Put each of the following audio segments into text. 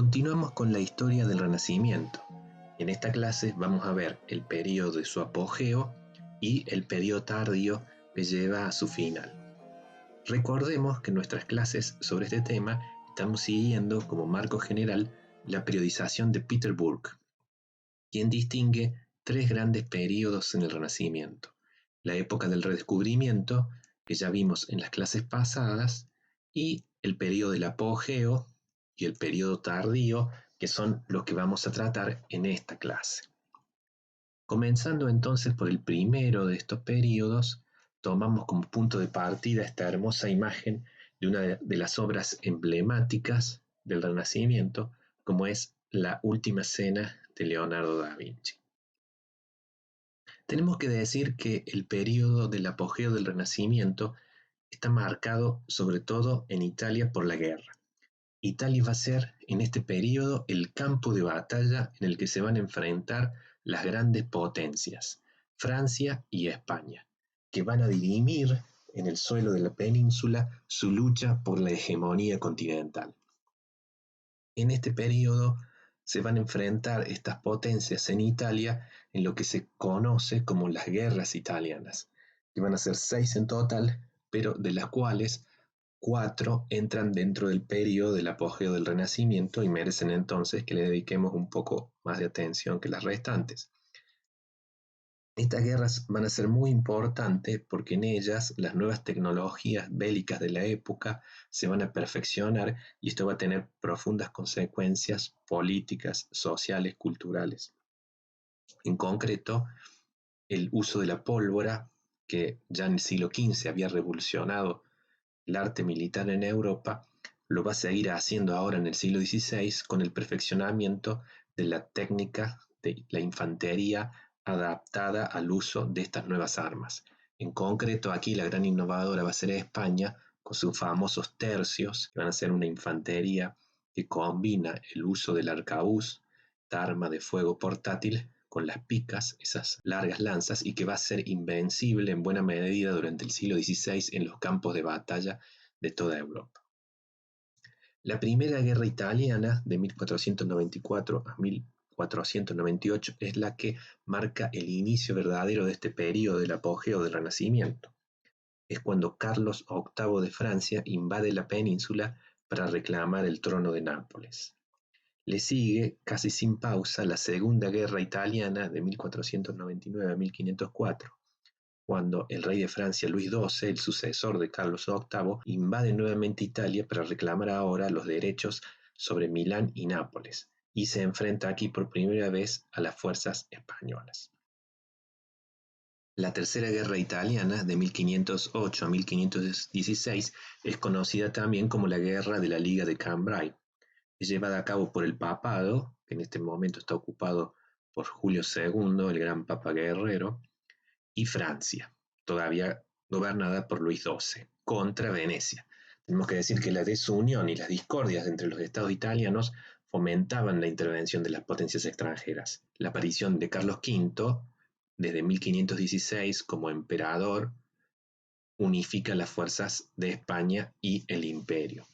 Continuamos con la historia del Renacimiento. En esta clase vamos a ver el periodo de su apogeo y el periodo tardío que lleva a su final. Recordemos que en nuestras clases sobre este tema estamos siguiendo como marco general la periodización de Peter Burke, quien distingue tres grandes periodos en el Renacimiento: la época del redescubrimiento, que ya vimos en las clases pasadas, y el periodo del apogeo y el periodo tardío, que son los que vamos a tratar en esta clase. Comenzando entonces por el primero de estos periodos, tomamos como punto de partida esta hermosa imagen de una de las obras emblemáticas del Renacimiento, como es la Última Cena de Leonardo da Vinci. Tenemos que decir que el periodo del apogeo del Renacimiento está marcado sobre todo en Italia por la guerra. Italia va a ser en este periodo el campo de batalla en el que se van a enfrentar las grandes potencias, Francia y España, que van a dirimir en el suelo de la península su lucha por la hegemonía continental. En este periodo se van a enfrentar estas potencias en Italia en lo que se conoce como las guerras italianas, que van a ser 6 en total, pero de las cuales 4 entran dentro del periodo del apogeo del Renacimiento y merecen entonces que le dediquemos un poco más de atención que las restantes. Estas guerras van a ser muy importantes porque en ellas las nuevas tecnologías bélicas de la época se van a perfeccionar y esto va a tener profundas consecuencias políticas, sociales, culturales. En concreto, el uso de la pólvora, que ya en el siglo XV había revolucionado el arte militar en Europa, lo va a seguir haciendo ahora en el siglo XVI con el perfeccionamiento de la técnica de la infantería adaptada al uso de estas nuevas armas. En concreto, aquí la gran innovadora va a ser España, con sus famosos tercios, que van a ser una infantería que combina el uso del arcabuz, esta arma de fuego portátil, con las picas, esas largas lanzas, y que va a ser invencible en buena medida durante el siglo XVI en los campos de batalla de toda Europa. La Primera Guerra Italiana, de 1494 a 1498, es la que marca el inicio verdadero de este periodo del apogeo del Renacimiento. Es cuando Carlos VIII de Francia invade la península para reclamar el trono de Nápoles. Le sigue, casi sin pausa, la Segunda Guerra Italiana de 1499 a 1504, cuando el rey de Francia Luis XII, el sucesor de Carlos VIII, invade nuevamente Italia para reclamar ahora los derechos sobre Milán y Nápoles, y se enfrenta aquí por primera vez a las fuerzas españolas. La Tercera Guerra Italiana, de 1508 a 1516, es conocida también como la Guerra de la Liga de Cambrai. Es llevada a cabo por el papado, que en este momento está ocupado por Julio II, el gran papa guerrero, y Francia, todavía gobernada por Luis XII, contra Venecia. Tenemos que decir que la desunión y las discordias entre los estados italianos fomentaban la intervención de las potencias extranjeras. La aparición de Carlos V, desde 1516 como emperador, unifica las fuerzas de España y el imperio.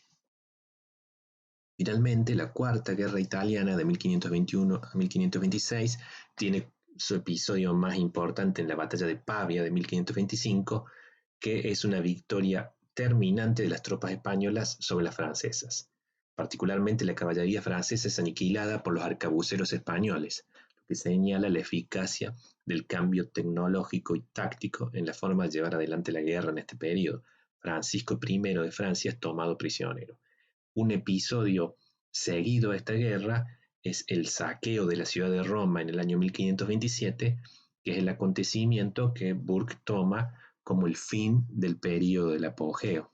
Finalmente, la Cuarta Guerra Italiana de 1521 a 1526 tiene su episodio más importante en la Batalla de Pavia de 1525, que es una victoria terminante de las tropas españolas sobre las francesas. Particularmente la caballería francesa es aniquilada por los arcabuceros españoles, lo que señala la eficacia del cambio tecnológico y táctico en la forma de llevar adelante la guerra en este periodo. Francisco I de Francia es tomado prisionero. Un episodio seguido a esta guerra es el saqueo de la ciudad de Roma en el año 1527, que es el acontecimiento que Burke toma como el fin del periodo del apogeo.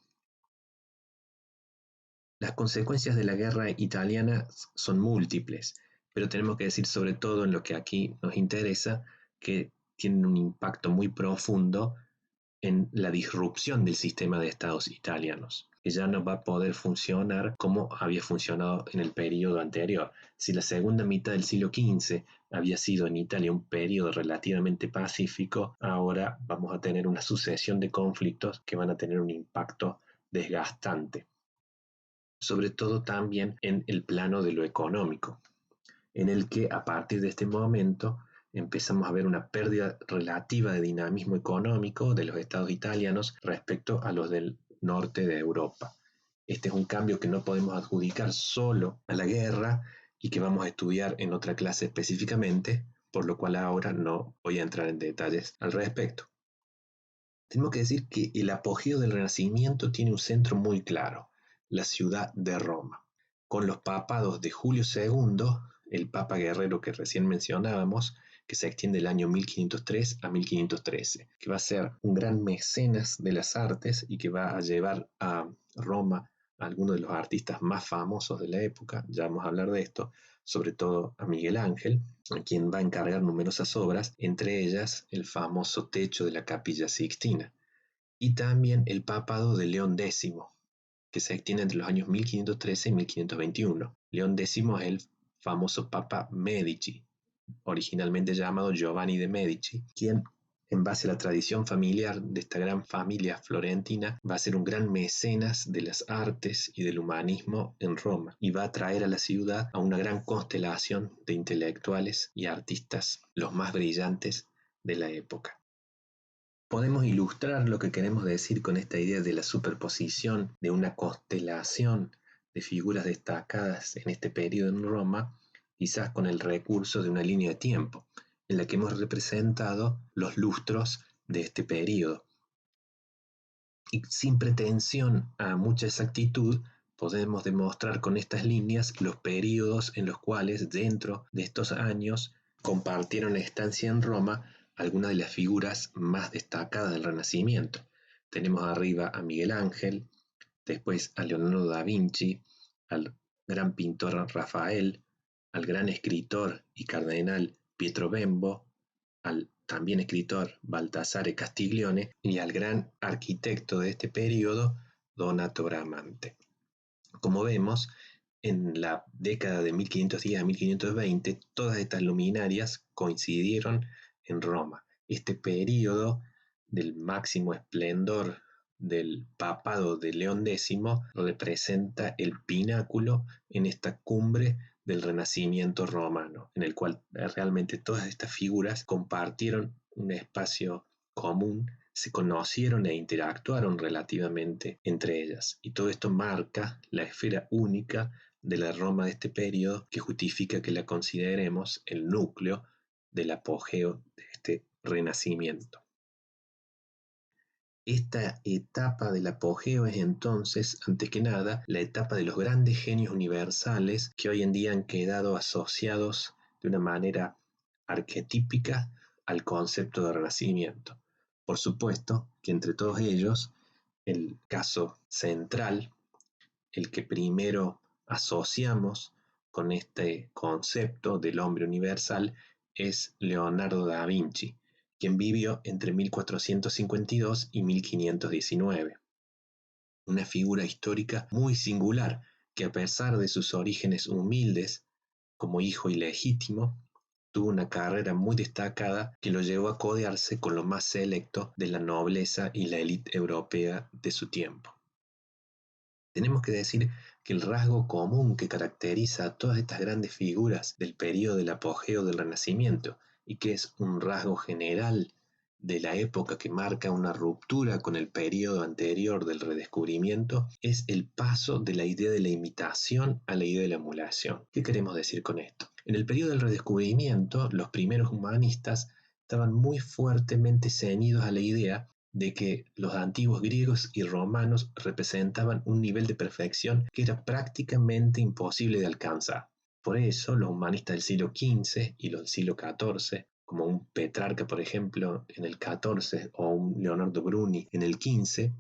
Las consecuencias de la guerra italiana son múltiples, pero tenemos que decir sobre todo en lo que aquí nos interesa, que tienen un impacto muy profundo en la disrupción del sistema de estados italianos, que ya no va a poder funcionar como había funcionado en el periodo anterior. Si la segunda mitad del siglo XV había sido en Italia un periodo relativamente pacífico, ahora vamos a tener una sucesión de conflictos que van a tener un impacto desgastante sobre todo también en el plano de lo económico, en el que a partir de este momento empezamos a ver una pérdida relativa de dinamismo económico de los estados italianos respecto a los del norte de Europa. Este es un cambio que no podemos adjudicar solo a la guerra y que vamos a estudiar en otra clase específicamente, por lo cual ahora no voy a entrar en detalles al respecto. Tenemos que decir que el apogeo del Renacimiento tiene un centro muy claro, la ciudad de Roma, con los papados de Julio II, el papa guerrero que recién mencionábamos, que se extiende del año 1503 a 1513, que va a ser un gran mecenas de las artes y que va a llevar a Roma a algunos de los artistas más famosos de la época, ya vamos a hablar de esto, sobre todo a Miguel Ángel, a quien va a encargar numerosas obras, entre ellas el famoso techo de la Capilla Sixtina, y también el papado de León X, que se extiende entre los años 1513 y 1521. León X es el famoso Papa Medici, originalmente llamado Giovanni de Medici, quien, en base a la tradición familiar de esta gran familia florentina, va a ser un gran mecenas de las artes y del humanismo en Roma y va a traer a la ciudad a una gran constelación de intelectuales y artistas, los más brillantes de la época. Podemos ilustrar lo que queremos decir con esta idea de la superposición de una constelación de figuras destacadas en este periodo en Roma, quizás con el recurso de una línea de tiempo, en la que hemos representado los lustros de este periodo. Y sin pretensión a mucha exactitud, podemos demostrar con estas líneas los periodos en los cuales, dentro de estos años, compartieron estancia en Roma algunas de las figuras más destacadas del Renacimiento. Tenemos arriba a Miguel Ángel, después a Leonardo da Vinci, al gran pintor Rafael, al gran escritor y cardenal Pietro Bembo, al también escritor Baltasare Castiglione y al gran arquitecto de este periodo, Donato Bramante. Como vemos, en la década de 1510 a 1520, todas estas luminarias coincidieron en Roma. Este periodo del máximo esplendor del papado de León X representa el pináculo en esta cumbre del Renacimiento romano, en el cual realmente todas estas figuras compartieron un espacio común, se conocieron e interactuaron relativamente entre ellas. Y todo esto marca la esfera única de la Roma de este periodo que justifica que la consideremos el núcleo del apogeo de este Renacimiento. Esta etapa del apogeo es entonces, antes que nada, la etapa de los grandes genios universales que hoy en día han quedado asociados de una manera arquetípica al concepto de Renacimiento. Por supuesto que entre todos ellos, el caso central, el que primero asociamos con este concepto del hombre universal, es Leonardo da Vinci, quien vivió entre 1452 y 1519. Una figura histórica muy singular que, a pesar de sus orígenes humildes, como hijo ilegítimo, tuvo una carrera muy destacada que lo llevó a codearse con lo más selecto de la nobleza y la élite europea de su tiempo. Tenemos que decir que el rasgo común que caracteriza a todas estas grandes figuras del periodo del apogeo del Renacimiento, y que es un rasgo general de la época que marca una ruptura con el periodo anterior del redescubrimiento, es el paso de la idea de la imitación a la idea de la emulación. ¿Qué queremos decir con esto? En el periodo del redescubrimiento, los primeros humanistas estaban muy fuertemente ceñidos a la idea de que los antiguos griegos y romanos representaban un nivel de perfección que era prácticamente imposible de alcanzar. Por eso, los humanistas del siglo XV y los del siglo XIV, como un Petrarca, por ejemplo, en el XIV, o un Leonardo Bruni en el XV,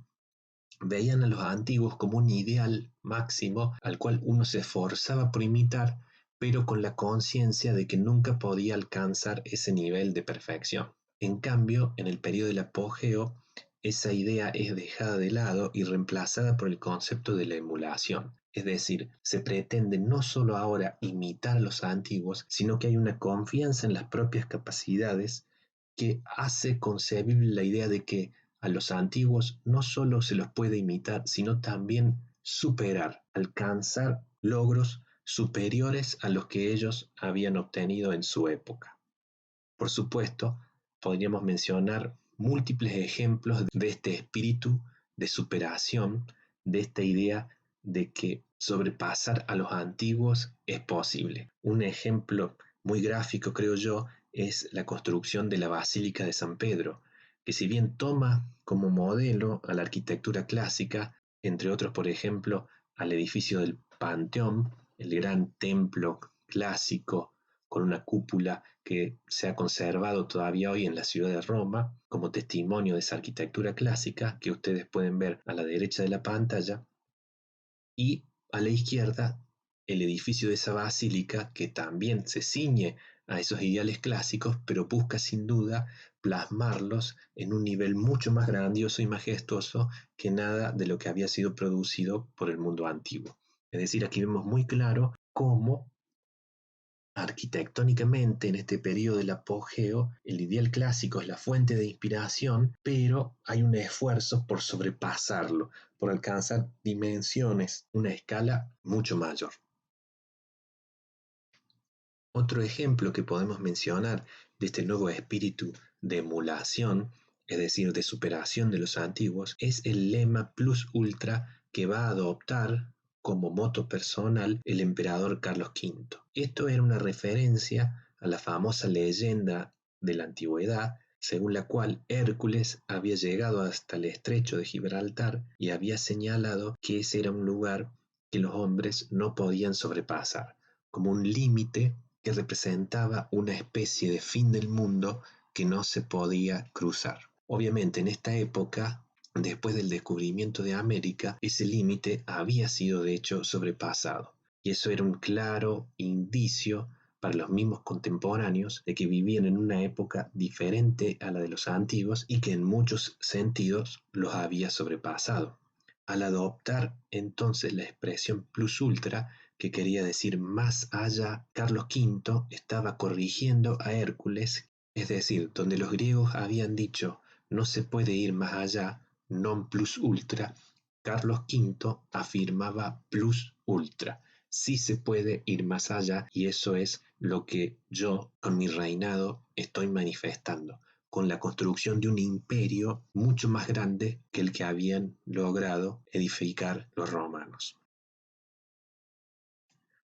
veían a los antiguos como un ideal máximo al cual uno se esforzaba por imitar, pero con la conciencia de que nunca podía alcanzar ese nivel de perfección. En cambio, en el periodo del apogeo, esa idea es dejada de lado y reemplazada por el concepto de la emulación. Es decir, se pretende no solo ahora imitar a los antiguos, sino que hay una confianza en las propias capacidades que hace concebible la idea de que a los antiguos no solo se los puede imitar, sino también superar, alcanzar logros superiores a los que ellos habían obtenido en su época. Por supuesto, podríamos mencionar múltiples ejemplos de este espíritu de superación, de esta idea de que sobrepasar a los antiguos es posible. Un ejemplo muy gráfico, creo yo, es la construcción de la Basílica de San Pedro, que si bien toma como modelo a la arquitectura clásica, entre otros, por ejemplo, al edificio del Panteón, el gran templo clásico con una cúpula que se ha conservado todavía hoy en la ciudad de Roma como testimonio de esa arquitectura clásica que ustedes pueden ver a la derecha de la pantalla, y a la izquierda el edificio de esa basílica que también se ciñe a esos ideales clásicos, pero busca sin duda plasmarlos en un nivel mucho más grandioso y majestuoso que nada de lo que había sido producido por el mundo antiguo. Es decir, aquí vemos muy claro cómo arquitectónicamente, en este periodo del apogeo, el ideal clásico es la fuente de inspiración, pero hay un esfuerzo por sobrepasarlo, por alcanzar dimensiones, una escala mucho mayor. Otro ejemplo que podemos mencionar de este nuevo espíritu de emulación, es decir, de superación de los antiguos, es el lema plus ultra que va a adoptar como moto personal el emperador Carlos V. Esto era una referencia a la famosa leyenda de la antigüedad, según la cual Hércules había llegado hasta el estrecho de Gibraltar y había señalado que ese era un lugar que los hombres no podían sobrepasar, como un límite que representaba una especie de fin del mundo que no se podía cruzar. Obviamente en esta época, después del descubrimiento de América, ese límite había sido de hecho sobrepasado. Y eso era un claro indicio para los mismos contemporáneos de que vivían en una época diferente a la de los antiguos y que en muchos sentidos los había sobrepasado. Al adoptar entonces la expresión plus ultra, que quería decir más allá, Carlos V estaba corrigiendo a Hércules, es decir, donde los griegos habían dicho no se puede ir más allá, non plus ultra, Carlos V afirmaba plus ultra. Sí se puede ir más allá y eso es lo que yo con mi reinado estoy manifestando, con la construcción de un imperio mucho más grande que el que habían logrado edificar los romanos.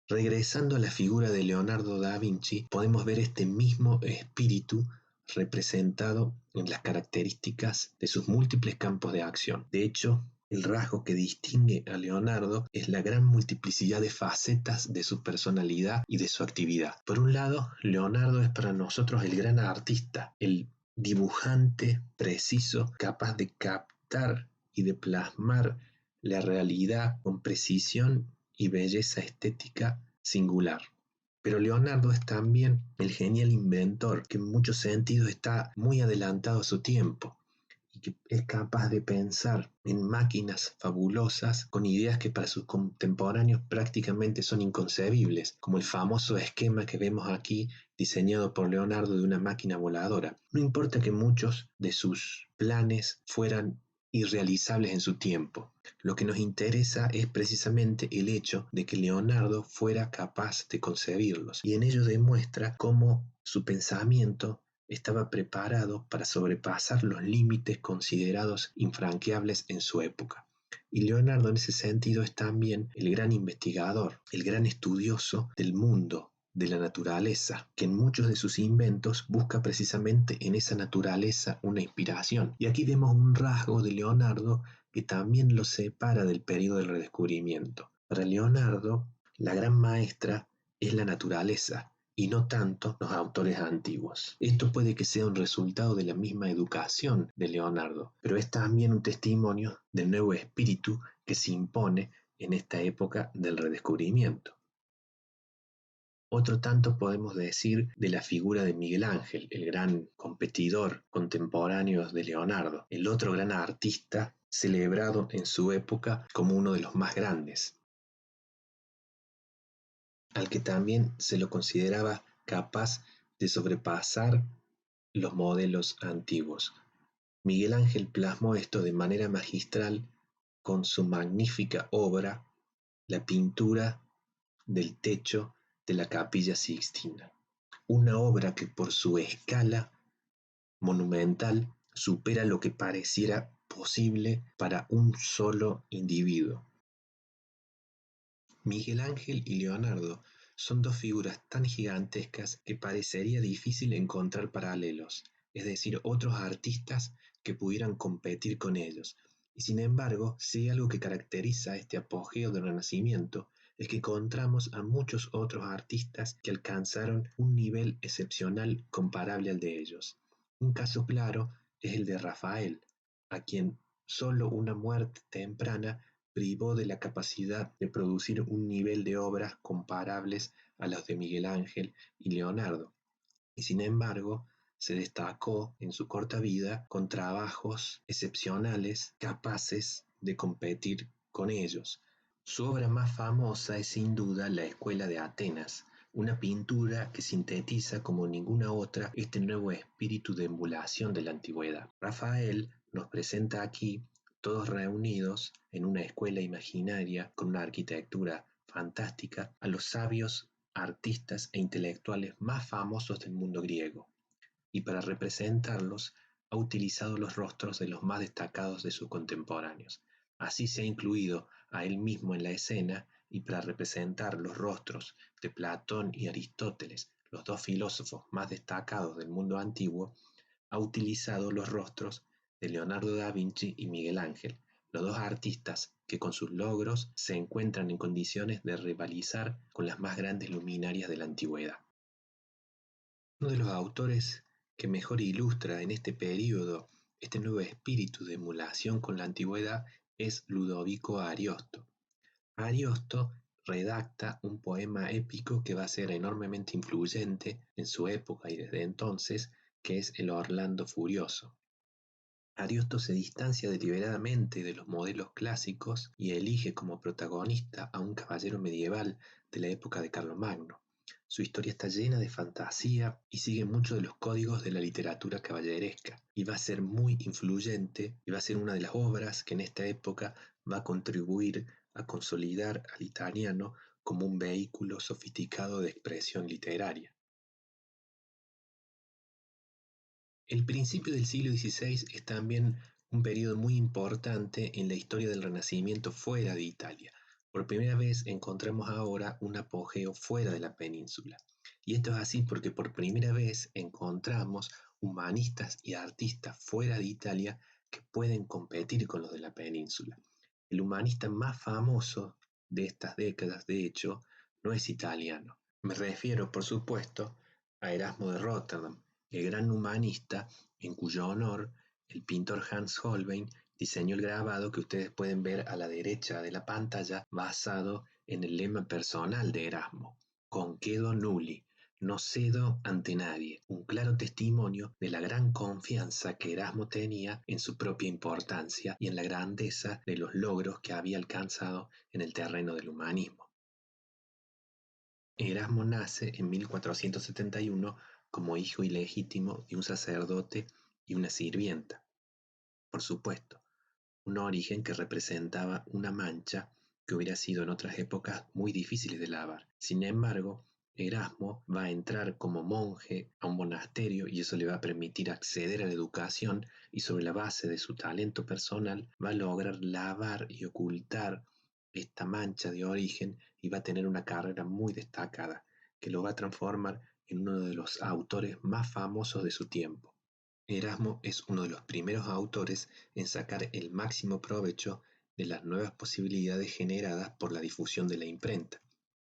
Regresando a la figura de Leonardo da Vinci, podemos ver este mismo espíritu representado en las características de sus múltiples campos de acción. De hecho, el rasgo que distingue a Leonardo es la gran multiplicidad de facetas de su personalidad y de su actividad. Por un lado, Leonardo es para nosotros el gran artista, el dibujante preciso, capaz de captar y de plasmar la realidad con precisión y belleza estética singular. Pero Leonardo es también el genial inventor que en muchos sentidos está muy adelantado a su tiempo y que es capaz de pensar en máquinas fabulosas con ideas que para sus contemporáneos prácticamente son inconcebibles, como el famoso esquema que vemos aquí diseñado por Leonardo de una máquina voladora. No importa que muchos de sus planes fueran irrealizables en su tiempo. Lo que nos interesa es precisamente el hecho de que Leonardo fuera capaz de concebirlos, y en ello demuestra cómo su pensamiento estaba preparado para sobrepasar los límites considerados infranqueables en su época. Y Leonardo en ese sentido es también el gran investigador, el gran estudioso del mundo, de la naturaleza, que en muchos de sus inventos busca precisamente en esa naturaleza una inspiración. Y aquí vemos un rasgo de Leonardo que también lo separa del periodo del redescubrimiento. Para Leonardo, la gran maestra es la naturaleza y no tanto los autores antiguos. Esto puede que sea un resultado de la misma educación de Leonardo, pero es también un testimonio del nuevo espíritu que se impone en esta época del redescubrimiento. Otro tanto podemos decir de la figura de Miguel Ángel, el gran competidor contemporáneo de Leonardo, el otro gran artista celebrado en su época como uno de los más grandes, al que también se lo consideraba capaz de sobrepasar los modelos antiguos. Miguel Ángel plasmó esto de manera magistral con su magnífica obra, la pintura del techo de la Capilla Sixtina, una obra que por su escala monumental supera lo que pareciera posible para un solo individuo. Miguel Ángel y Leonardo son dos figuras tan gigantescas que parecería difícil encontrar paralelos, es decir, otros artistas que pudieran competir con ellos. Y sin embargo, si hay algo que caracteriza este apogeo del Renacimiento, es que encontramos a muchos otros artistas que alcanzaron un nivel excepcional comparable al de ellos. Un caso claro es el de Rafael, a quien solo una muerte temprana privó de la capacidad de producir un nivel de obras comparables a los de Miguel Ángel y Leonardo, y sin embargo se destacó en su corta vida con trabajos excepcionales capaces de competir con ellos. Su obra más famosa es sin duda La Escuela de Atenas, una pintura que sintetiza como ninguna otra este nuevo espíritu de emulación de la antigüedad. Rafael nos presenta aquí todos reunidos en una escuela imaginaria con una arquitectura fantástica a los sabios artistas e intelectuales más famosos del mundo griego, y para representarlos ha utilizado los rostros de los más destacados de sus contemporáneos. Así se ha incluido a él mismo en la escena, y para representar los rostros de Platón y Aristóteles, los dos filósofos más destacados del mundo antiguo, ha utilizado los rostros de Leonardo da Vinci y Miguel Ángel, los dos artistas que con sus logros se encuentran en condiciones de rivalizar con las más grandes luminarias de la antigüedad. Uno de los autores que mejor ilustra en este período este nuevo espíritu de emulación con la antigüedad es Ludovico Ariosto. Ariosto redacta un poema épico que va a ser enormemente influyente en su época y desde entonces, que es el Orlando Furioso. Ariosto se distancia deliberadamente de los modelos clásicos y elige como protagonista a un caballero medieval de la época de Carlomagno. Su historia está llena de fantasía y sigue muchos de los códigos de la literatura caballeresca, y va a ser muy influyente y va a ser una de las obras que en esta época va a contribuir a consolidar al italiano como un vehículo sofisticado de expresión literaria. El principio del siglo XVI es también un periodo muy importante en la historia del Renacimiento fuera de Italia. Por primera vez encontramos ahora un apogeo fuera de la península. Y esto es así porque por primera vez encontramos humanistas y artistas fuera de Italia que pueden competir con los de la península. El humanista más famoso de estas décadas, de hecho, no es italiano. Me refiero, por supuesto, a Erasmo de Róterdam, el gran humanista en cuyo honor el pintor Hans Holbein diseñó el grabado que ustedes pueden ver a la derecha de la pantalla, basado en el lema personal de Erasmo: Concedo nulli, no cedo ante nadie, un claro testimonio de la gran confianza que Erasmo tenía en su propia importancia y en la grandeza de los logros que había alcanzado en el terreno del humanismo. Erasmo nace en 1471 como hijo ilegítimo de un sacerdote y una sirvienta. Por supuesto, un origen que representaba una mancha que hubiera sido en otras épocas muy difíciles de lavar. Sin embargo, Erasmo va a entrar como monje a un monasterio y eso le va a permitir acceder a la educación, y sobre la base de su talento personal va a lograr lavar y ocultar esta mancha de origen, y va a tener una carrera muy destacada que lo va a transformar en uno de los autores más famosos de su tiempo. Erasmo es uno de los primeros autores en sacar el máximo provecho de las nuevas posibilidades generadas por la difusión de la imprenta.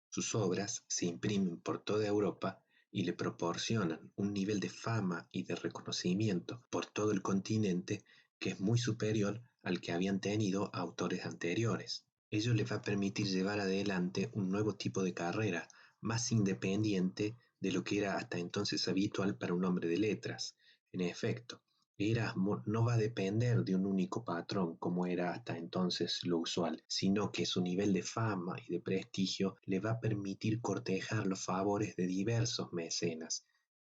Sus obras se imprimen por toda Europa y le proporcionan un nivel de fama y de reconocimiento por todo el continente que es muy superior al que habían tenido autores anteriores. Ello le va a permitir llevar adelante un nuevo tipo de carrera, más independiente de lo que era hasta entonces habitual para un hombre de letras. En efecto, Erasmo no va a depender de un único patrón como era hasta entonces lo usual, sino que su nivel de fama y de prestigio le va a permitir cortejar los favores de diversos mecenas.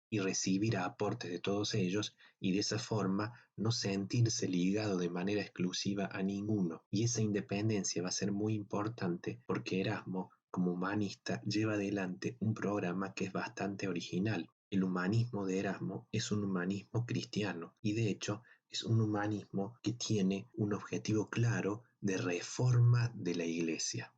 y recibir aportes de todos ellos y de esa forma no sentirse ligado de manera exclusiva a ninguno. Y esa independencia va a ser muy importante porque Erasmo, como humanista, lleva adelante un programa que es bastante original. El humanismo de Erasmo es un humanismo cristiano y de hecho es un humanismo que tiene un objetivo claro de reforma de la Iglesia.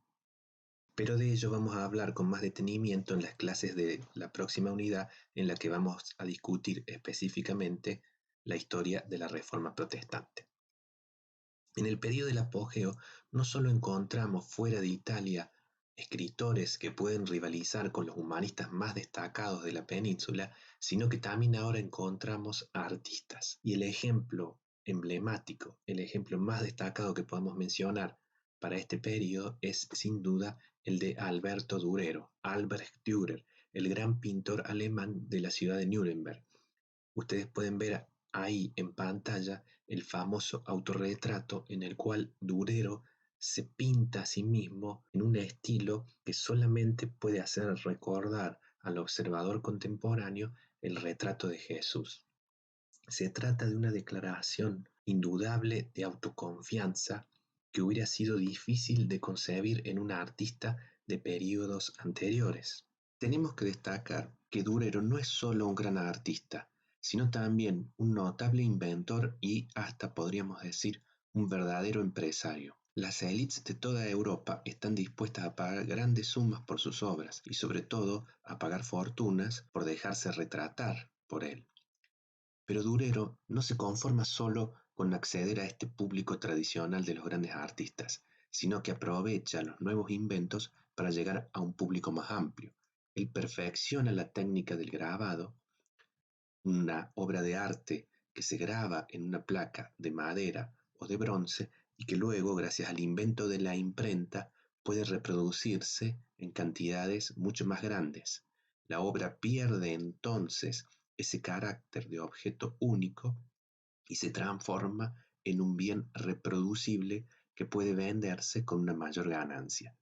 Pero de ello vamos a hablar con más detenimiento en las clases de la próxima unidad en la que vamos a discutir específicamente la historia de la Reforma Protestante. En el periodo del apogeo no solo encontramos fuera de Italia escritores que pueden rivalizar con los humanistas más destacados de la península, sino que también ahora encontramos artistas. Y el ejemplo emblemático, el ejemplo más destacado que podemos mencionar para este periodo es sin duda el de Alberto Durero, Albrecht Dürer, el gran pintor alemán de la ciudad de Nuremberg. Ustedes pueden ver ahí en pantalla el famoso autorretrato en el cual Durero se pinta a sí mismo en un estilo que solamente puede hacer recordar al observador contemporáneo el retrato de Jesús. Se trata de una declaración indudable de autoconfianza que hubiera sido difícil de concebir en un artista de períodos anteriores. Tenemos que destacar que Durero no es solo un gran artista, sino también un notable inventor y hasta podríamos decir un verdadero empresario. Las élites de toda Europa están dispuestas a pagar grandes sumas por sus obras y sobre todo a pagar fortunas por dejarse retratar por él. Pero Durero no se conforma solo con acceder a este público tradicional de los grandes artistas, sino que aprovecha los nuevos inventos para llegar a un público más amplio. Él perfecciona la técnica del grabado, una obra de arte que se graba en una placa de madera o de bronce y que luego, gracias al invento de la imprenta, puede reproducirse en cantidades mucho más grandes. La obra pierde entonces ese carácter de objeto único y se transforma en un bien reproducible que puede venderse con una mayor ganancia.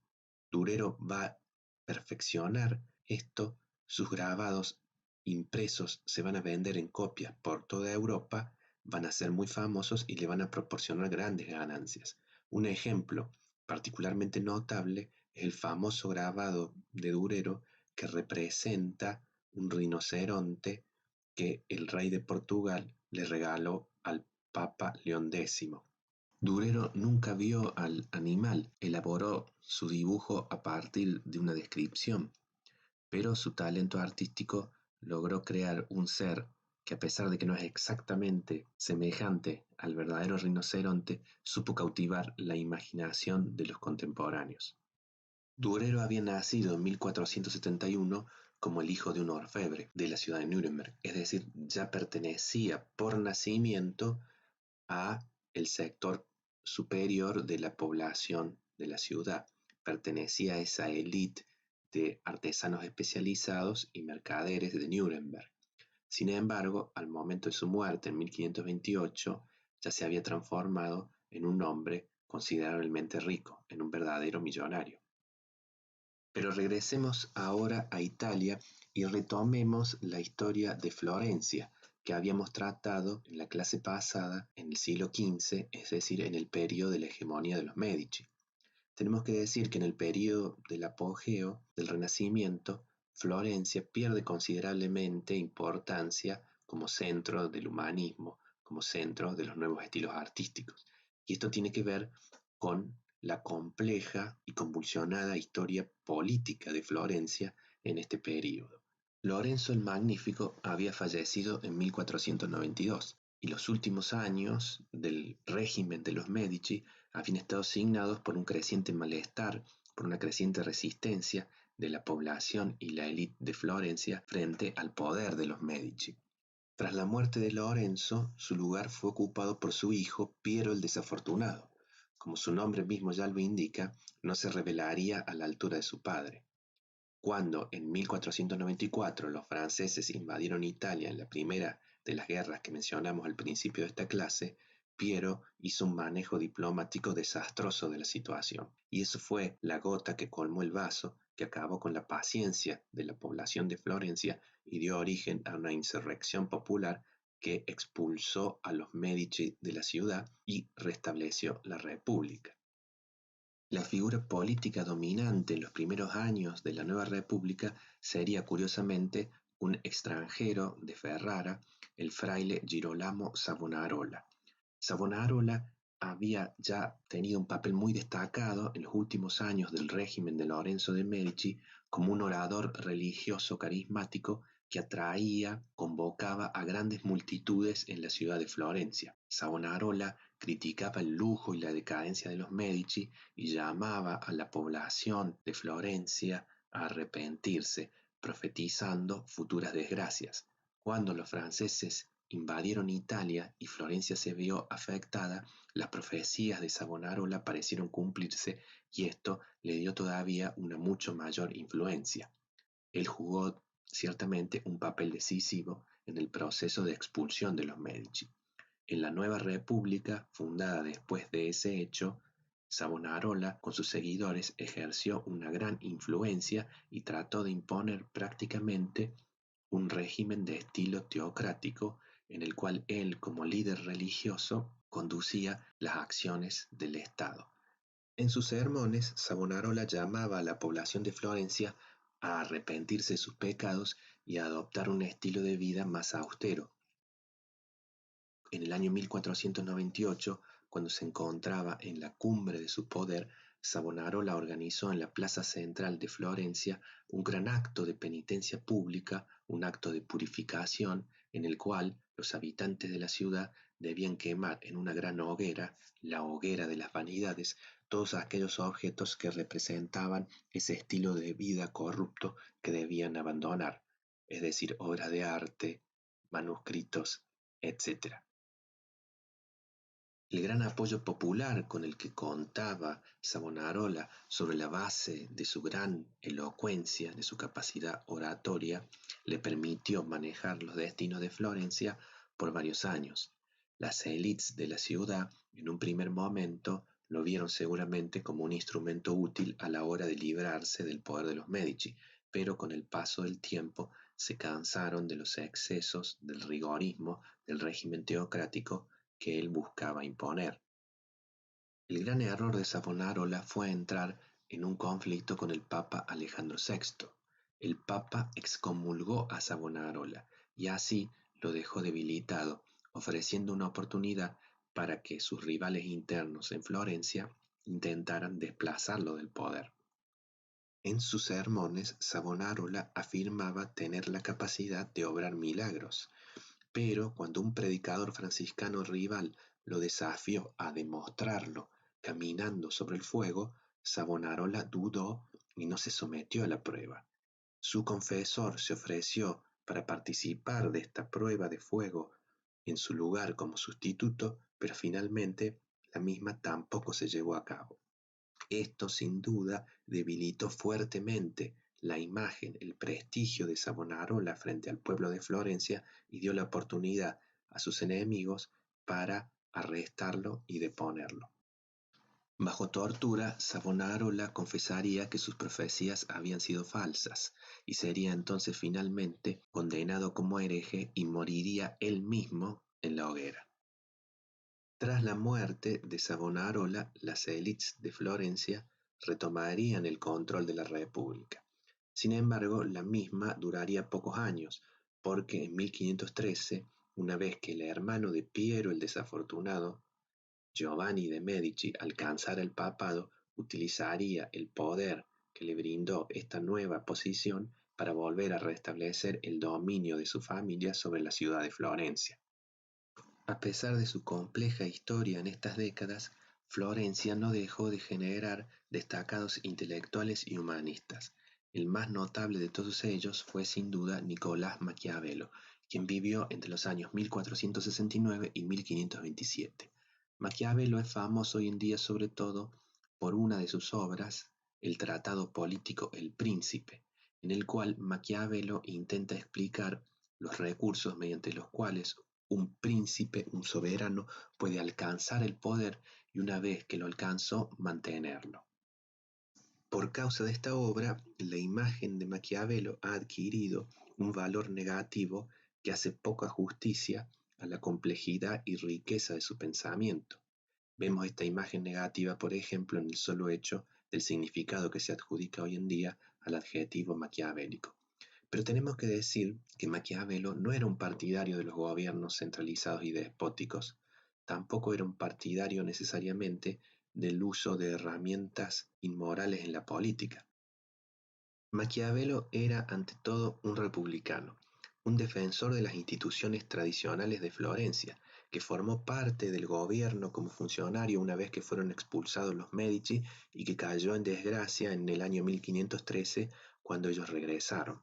Durero va a perfeccionar esto, sus grabados impresos se van a vender en copias por toda Europa, van a ser muy famosos y le van a proporcionar grandes ganancias. Un ejemplo particularmente notable es el famoso grabado de Durero que representa un rinoceronte que el rey de Portugal le regaló al Papa León X. Durero nunca vio al animal, elaboró su dibujo a partir de una descripción, pero su talento artístico logró crear un ser que, a pesar de que no es exactamente semejante al verdadero rinoceronte, supo cautivar la imaginación de los contemporáneos. Durero había nacido en 1471 como el hijo de un orfebre de la ciudad de Nuremberg, es decir, ya pertenecía por nacimiento a el sector superior de la población de la ciudad. Pertenecía a esa élite de artesanos especializados y mercaderes de Nuremberg. Sin embargo, al momento de su muerte en 1528, ya se había transformado en un hombre considerablemente rico, en un verdadero millonario. Pero regresemos ahora a Italia y retomemos la historia de Florencia, que habíamos tratado en la clase pasada en el siglo XV, es decir, en el periodo de la hegemonía de los Medici. Tenemos que decir que en el periodo del apogeo del Renacimiento, Florencia pierde considerablemente importancia como centro del humanismo, como centro de los nuevos estilos artísticos. Y esto tiene que ver con la compleja y convulsionada historia política de Florencia en este periodo. Lorenzo el Magnífico había fallecido en 1492 y los últimos años del régimen de los Medici habían estado signados por un creciente malestar, por una creciente resistencia de la población y la élite de Florencia frente al poder de los Medici. Tras la muerte de Lorenzo, su lugar fue ocupado por su hijo Piero el Desafortunado. Como su nombre mismo ya lo indica, no se revelaría a la altura de su padre. Cuando en 1494 los franceses invadieron Italia en la primera de las guerras que mencionamos al principio de esta clase, Piero hizo un manejo diplomático desastroso de la situación, y eso fue la gota que colmó el vaso, que acabó con la paciencia de la población de Florencia y dio origen a una insurrección popular que expulsó a los Medici de la ciudad y restableció la República. La figura política dominante en los primeros años de la nueva república sería curiosamente un extranjero de Ferrara, el fraile Girolamo Savonarola. Savonarola había ya tenido un papel muy destacado en los últimos años del régimen de Lorenzo de Medici como un orador religioso carismático que atraía, convocaba a grandes multitudes en la ciudad de Florencia. Savonarola criticaba el lujo y la decadencia de los Medici y llamaba a la población de Florencia a arrepentirse, profetizando futuras desgracias. Cuando los franceses invadieron Italia y Florencia se vio afectada, las profecías de Savonarola parecieron cumplirse y esto le dio todavía una mucho mayor influencia. Él jugó ciertamente un papel decisivo en el proceso de expulsión de los Medici. En la nueva república, fundada después de ese hecho, Savonarola, con sus seguidores, ejerció una gran influencia y trató de imponer prácticamente un régimen de estilo teocrático en el cual él, como líder religioso, conducía las acciones del Estado. En sus sermones, Savonarola llamaba a la población de Florencia a arrepentirse de sus pecados y a adoptar un estilo de vida más austero. En el año 1498, cuando se encontraba en la cumbre de su poder, Savonarola organizó en la plaza central de Florencia un gran acto de penitencia pública, un acto de purificación, en el cual los habitantes de la ciudad debían quemar en una gran hoguera, la hoguera de las vanidades, todos aquellos objetos que representaban ese estilo de vida corrupto que debían abandonar, es decir, obras de arte, manuscritos, etc. El gran apoyo popular con el que contaba Savonarola sobre la base de su gran elocuencia, de su capacidad oratoria, le permitió manejar los destinos de Florencia por varios años. Las élites de la ciudad, en un primer momento, lo vieron seguramente como un instrumento útil a la hora de librarse del poder de los Medici, pero con el paso del tiempo se cansaron de los excesos, del rigorismo, del régimen teocrático que él buscaba imponer. El gran error de Savonarola fue entrar en un conflicto con el Papa Alejandro VI. El Papa excomulgó a Savonarola y así lo dejó debilitado, ofreciendo una oportunidad para que sus rivales internos en Florencia intentaran desplazarlo del poder. En sus sermones, Savonarola afirmaba tener la capacidad de obrar milagros, pero cuando un predicador franciscano rival lo desafió a demostrarlo caminando sobre el fuego, Savonarola dudó y no se sometió a la prueba. Su confesor se ofreció para participar de esta prueba de fuego en su lugar como sustituto, pero finalmente la misma tampoco se llevó a cabo. Esto sin duda debilitó fuertemente la imagen, el prestigio de Savonarola frente al pueblo de Florencia y dio la oportunidad a sus enemigos para arrestarlo y deponerlo. Bajo tortura, Savonarola confesaría que sus profecías habían sido falsas y sería entonces finalmente condenado como hereje y moriría él mismo en la hoguera. Tras la muerte de Savonarola, las élites de Florencia retomarían el control de la república. Sin embargo, la misma duraría pocos años, porque en 1513, una vez que el hermano de Piero el Desafortunado, Giovanni de Medici, alcanzara el papado, utilizaría el poder que le brindó esta nueva posición para volver a restablecer el dominio de su familia sobre la ciudad de Florencia. A pesar de su compleja historia en estas décadas, Florencia no dejó de generar destacados intelectuales y humanistas. El más notable de todos ellos fue sin duda Nicolás Maquiavelo, quien vivió entre los años 1469 y 1527. Maquiavelo es famoso hoy en día sobre todo por una de sus obras, el tratado político El Príncipe, en el cual Maquiavelo intenta explicar los recursos mediante los cuales un príncipe, un soberano, puede alcanzar el poder y una vez que lo alcanzó, mantenerlo. Por causa de esta obra, la imagen de Maquiavelo ha adquirido un valor negativo que hace poca justicia a la complejidad y riqueza de su pensamiento. Vemos esta imagen negativa, por ejemplo, en el solo hecho del significado que se adjudica hoy en día al adjetivo maquiavélico. Pero tenemos que decir que Maquiavelo no era un partidario de los gobiernos centralizados y despóticos, tampoco era un partidario necesariamente del uso de herramientas inmorales en la política. Maquiavelo era ante todo un republicano, un defensor de las instituciones tradicionales de Florencia, que formó parte del gobierno como funcionario una vez que fueron expulsados los Medici y que cayó en desgracia en el año 1513 cuando ellos regresaron.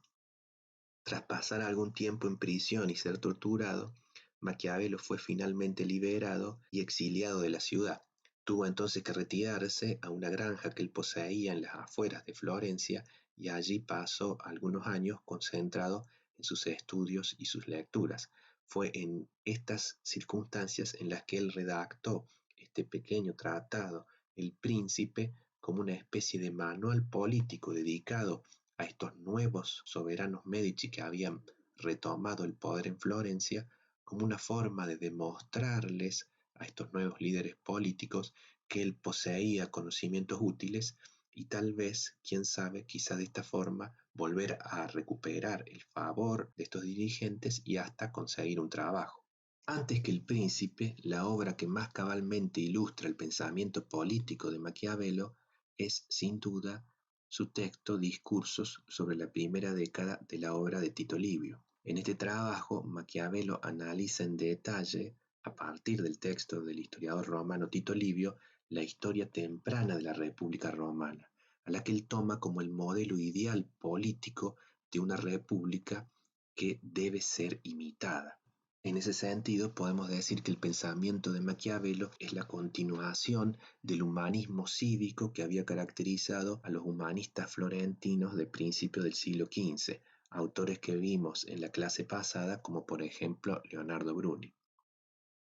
Tras pasar algún tiempo en prisión y ser torturado, Maquiavelo fue finalmente liberado y exiliado de la ciudad. Tuvo entonces que retirarse a una granja que él poseía en las afueras de Florencia y allí pasó algunos años concentrado en sus estudios y sus lecturas. Fue en estas circunstancias en las que él redactó este pequeño tratado, El Príncipe, como una especie de manual político dedicado a estos nuevos soberanos Medici que habían retomado el poder en Florencia, como una forma de demostrarles a estos nuevos líderes políticos que él poseía conocimientos útiles y tal vez, quién sabe, quizá de esta forma volver a recuperar el favor de estos dirigentes y hasta conseguir un trabajo. Antes que El Príncipe, la obra que más cabalmente ilustra el pensamiento político de Maquiavelo es, sin duda, su texto Discursos sobre la primera década de la obra de Tito Livio. En este trabajo, Maquiavelo analiza en detalle, a partir del texto del historiador romano Tito Livio, la historia temprana de la República Romana, a la que él toma como el modelo ideal político de una república que debe ser imitada. En ese sentido, podemos decir que el pensamiento de Maquiavelo es la continuación del humanismo cívico que había caracterizado a los humanistas florentinos de principios del siglo XV, autores que vimos en la clase pasada, como por ejemplo Leonardo Bruni.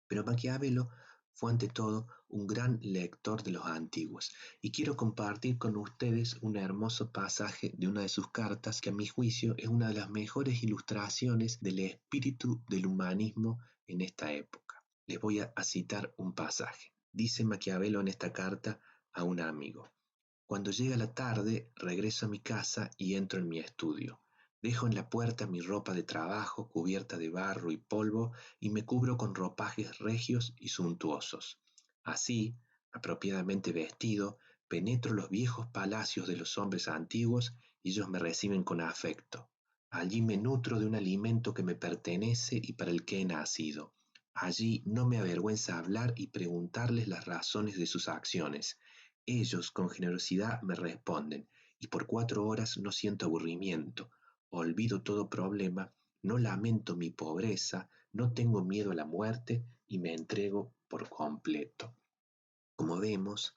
Pero Maquiavelo fue ante todo un gran lector de los antiguos, y quiero compartir con ustedes un hermoso pasaje de una de sus cartas que a mi juicio es una de las mejores ilustraciones del espíritu del humanismo en esta época. Les voy a citar un pasaje. Dice Maquiavelo en esta carta a un amigo: cuando llega la tarde, regreso a mi casa y entro en mi estudio. Dejo en la puerta mi ropa de trabajo cubierta de barro y polvo y me cubro con ropajes regios y suntuosos. Así, apropiadamente vestido, penetro los viejos palacios de los hombres antiguos y ellos me reciben con afecto. Allí me nutro de un alimento que me pertenece y para el que he nacido. Allí no me avergüenza hablar y preguntarles las razones de sus acciones. Ellos con generosidad me responden, y por 4 horas no siento aburrimiento, olvido todo problema, no lamento mi pobreza, no tengo miedo a la muerte y me entrego por completo. Como vemos,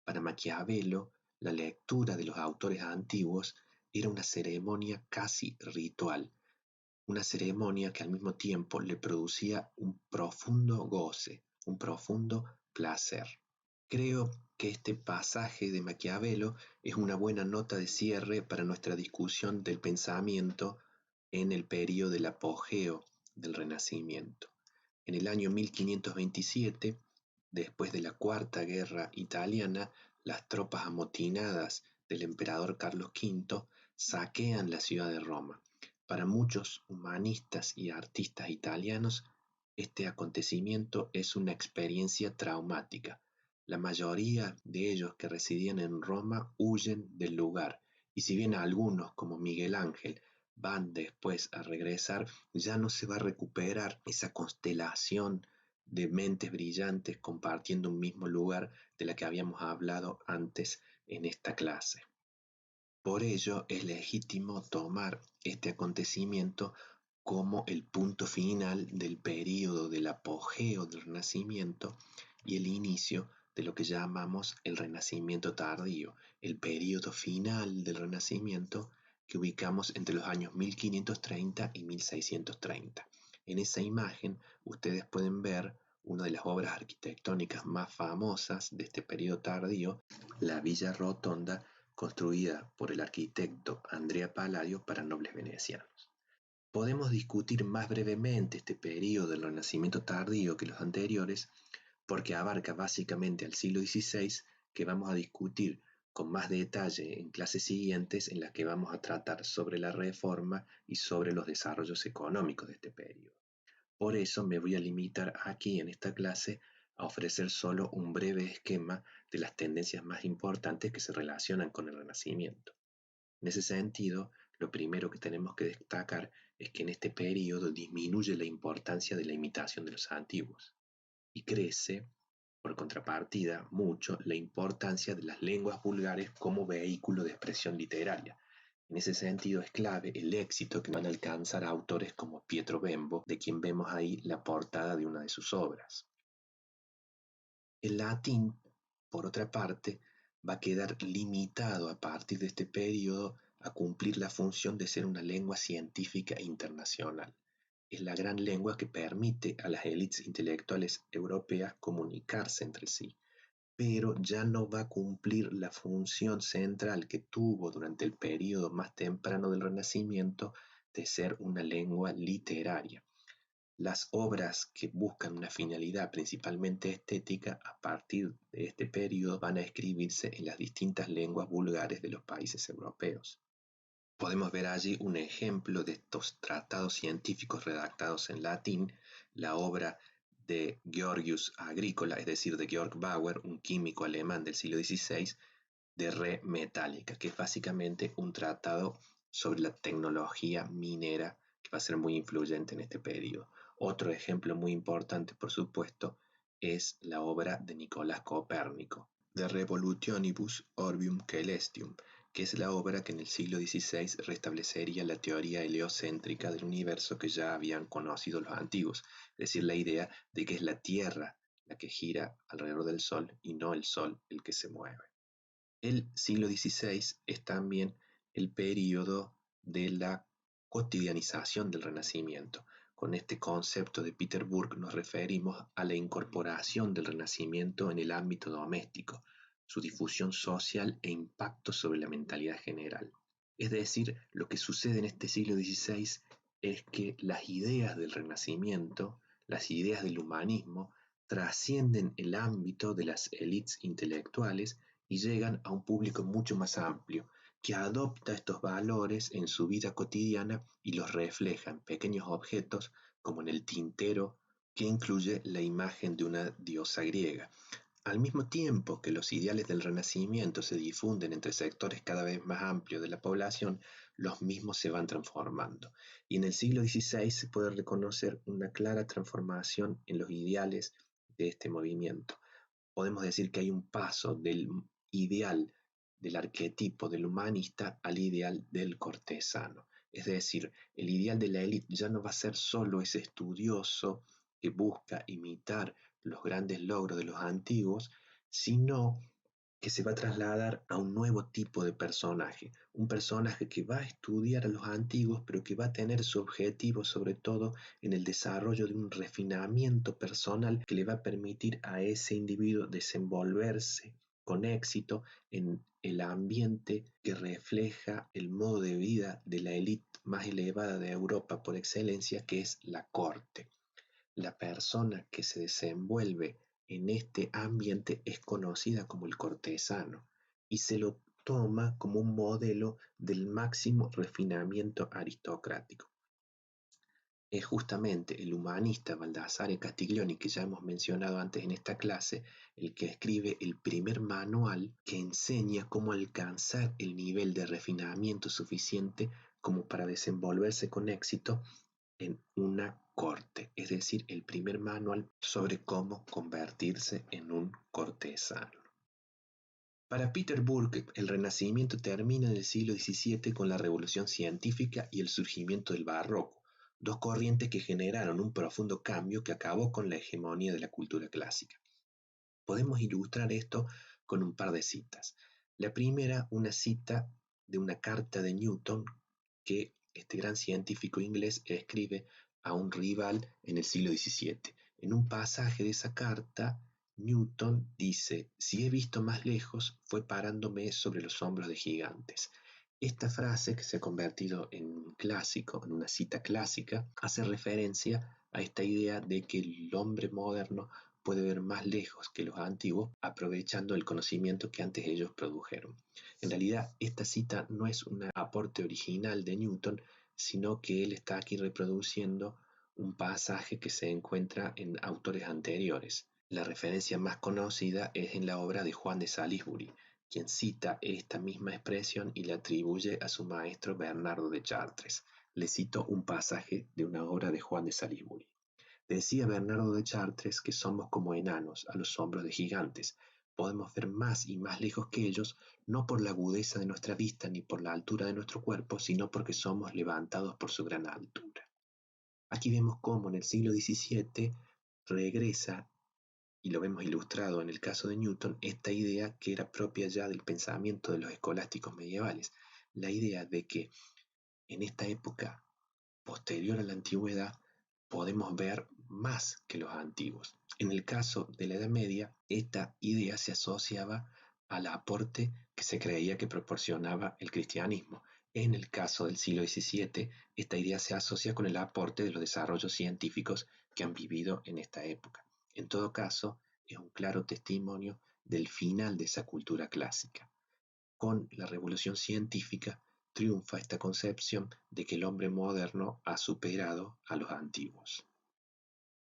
para Maquiavelo, la lectura de los autores antiguos era una ceremonia casi ritual, una ceremonia que al mismo tiempo le producía un profundo goce, un profundo placer. Creo que este pasaje de Maquiavelo es una buena nota de cierre para nuestra discusión del pensamiento en el periodo del apogeo del Renacimiento. En el año 1527, después de la Cuarta Guerra Italiana, las tropas amotinadas del emperador Carlos V saquean la ciudad de Roma. Para muchos humanistas y artistas italianos, este acontecimiento es una experiencia traumática. La mayoría de ellos que residían en Roma huyen del lugar, y si bien algunos, como Miguel Ángel, van después a regresar, ya no se va a recuperar esa constelación de mentes brillantes compartiendo un mismo lugar de la que habíamos hablado antes en esta clase. Por ello es legítimo tomar este acontecimiento como el punto final del período del apogeo del Renacimiento y el inicio de lo que llamamos el Renacimiento tardío, el período final del Renacimiento que ubicamos entre los años 1530 y 1630. En esa imagen ustedes pueden ver una de las obras arquitectónicas más famosas de este periodo tardío, la Villa Rotonda, construida por el arquitecto Andrea Palladio para nobles venecianos. Podemos discutir más brevemente este periodo del Renacimiento tardío que los anteriores, porque abarca básicamente al siglo XVI, que vamos a discutir con más detalle en clases siguientes en las que vamos a tratar sobre la reforma y sobre los desarrollos económicos de este periodo. Por eso me voy a limitar aquí en esta clase a ofrecer solo un breve esquema de las tendencias más importantes que se relacionan con el Renacimiento. En ese sentido, lo primero que tenemos que destacar es que en este periodo disminuye la importancia de la imitación de los antiguos y crece, por contrapartida, mucho la importancia de las lenguas vulgares como vehículo de expresión literaria. En ese sentido es clave el éxito que van a alcanzar autores como Pietro Bembo, de quien vemos ahí la portada de una de sus obras. El latín, por otra parte, va a quedar limitado a partir de este periodo a cumplir la función de ser una lengua científica internacional. Es la gran lengua que permite a las élites intelectuales europeas comunicarse entre sí, pero ya no va a cumplir la función central que tuvo durante el periodo más temprano del Renacimiento de ser una lengua literaria. Las obras que buscan una finalidad principalmente estética a partir de este periodo van a escribirse en las distintas lenguas vulgares de los países europeos. Podemos ver allí un ejemplo de estos tratados científicos redactados en latín, la obra de Georgius Agricola, es decir, de Georg Bauer, un químico alemán del siglo XVI, de Re Metallica, que es básicamente un tratado sobre la tecnología minera que va a ser muy influyente en este periodo. Otro ejemplo muy importante, por supuesto, es la obra de Nicolás Copérnico, De Revolutionibus Orbium Caelestium, que es la obra que en el siglo XVI restablecería la teoría heliocéntrica del universo que ya habían conocido los antiguos, es decir, la idea de que es la Tierra la que gira alrededor del Sol y no el Sol el que se mueve. El siglo XVI es también el periodo de la cotidianización del Renacimiento. Con este concepto de Peter Burke nos referimos a la incorporación del Renacimiento en el ámbito doméstico, su difusión social e impacto sobre la mentalidad general. Es decir, lo que sucede en este siglo XVI es que las ideas del Renacimiento, las ideas del humanismo, trascienden el ámbito de las élites intelectuales y llegan a un público mucho más amplio, que adopta estos valores en su vida cotidiana y los refleja en pequeños objetos, como en el tintero, que incluye la imagen de una diosa griega. Al mismo tiempo que los ideales del Renacimiento se difunden entre sectores cada vez más amplios de la población, los mismos se van transformando. Y en el siglo XVI se puede reconocer una clara transformación en los ideales de este movimiento. Podemos decir que hay un paso del ideal del arquetipo del humanista al ideal del cortesano. Es decir, el ideal de la élite ya no va a ser solo ese estudioso que busca imitar los grandes logros de los antiguos, sino que se va a trasladar a un nuevo tipo de personaje, un personaje que va a estudiar a los antiguos, pero que va a tener su objetivo sobre todo en el desarrollo de un refinamiento personal que le va a permitir a ese individuo desenvolverse con éxito en el ambiente que refleja el modo de vida de la élite más elevada de Europa por excelencia, que es la corte. La persona que se desenvuelve en este ambiente es conocida como el cortesano y se lo toma como un modelo del máximo refinamiento aristocrático. Es justamente el humanista Baldassare Castiglioni, que ya hemos mencionado antes en esta clase, el que escribe el primer manual que enseña cómo alcanzar el nivel de refinamiento suficiente como para desenvolverse con éxito en una corte, es decir, el primer manual sobre cómo convertirse en un cortesano. Para Peter Burke, el Renacimiento termina en el siglo XVII con la Revolución Científica y el surgimiento del Barroco, dos corrientes que generaron un profundo cambio que acabó con la hegemonía de la cultura clásica. Podemos ilustrar esto con un par de citas. La primera, una cita de una carta de Newton que este gran científico inglés escribe a un rival en el siglo XVII. En un pasaje de esa carta, Newton dice: "Si he visto más lejos, fue parándome sobre los hombros de gigantes". Esta frase, que se ha convertido en un clásico, en una cita clásica, hace referencia a esta idea de que el hombre moderno puede ver más lejos que los antiguos, aprovechando el conocimiento que antes ellos produjeron. En realidad, esta cita no es un aporte original de Newton, sino que él está aquí reproduciendo un pasaje que se encuentra en autores anteriores. La referencia más conocida es en la obra de Juan de Salisbury, quien cita esta misma expresión y la atribuye a su maestro Bernardo de Chartres. Le cito un pasaje de una obra de Juan de Salisbury. Decía Bernardo de Chartres que somos como enanos a los hombros de gigantes. Podemos ver más y más lejos que ellos, no por la agudeza de nuestra vista ni por la altura de nuestro cuerpo, sino porque somos levantados por su gran altura. Aquí vemos cómo en el siglo XVII regresa, y lo vemos ilustrado en el caso de Newton, esta idea que era propia ya del pensamiento de los escolásticos medievales, la idea de que en esta época posterior a la antigüedad podemos ver más que los antiguos. En el caso de la Edad Media, esta idea se asociaba al aporte que se creía que proporcionaba el cristianismo. En el caso del siglo XVII, esta idea se asocia con el aporte de los desarrollos científicos que han vivido en esta época. En todo caso, es un claro testimonio del final de esa cultura clásica. Con la revolución científica triunfa esta concepción de que el hombre moderno ha superado a los antiguos.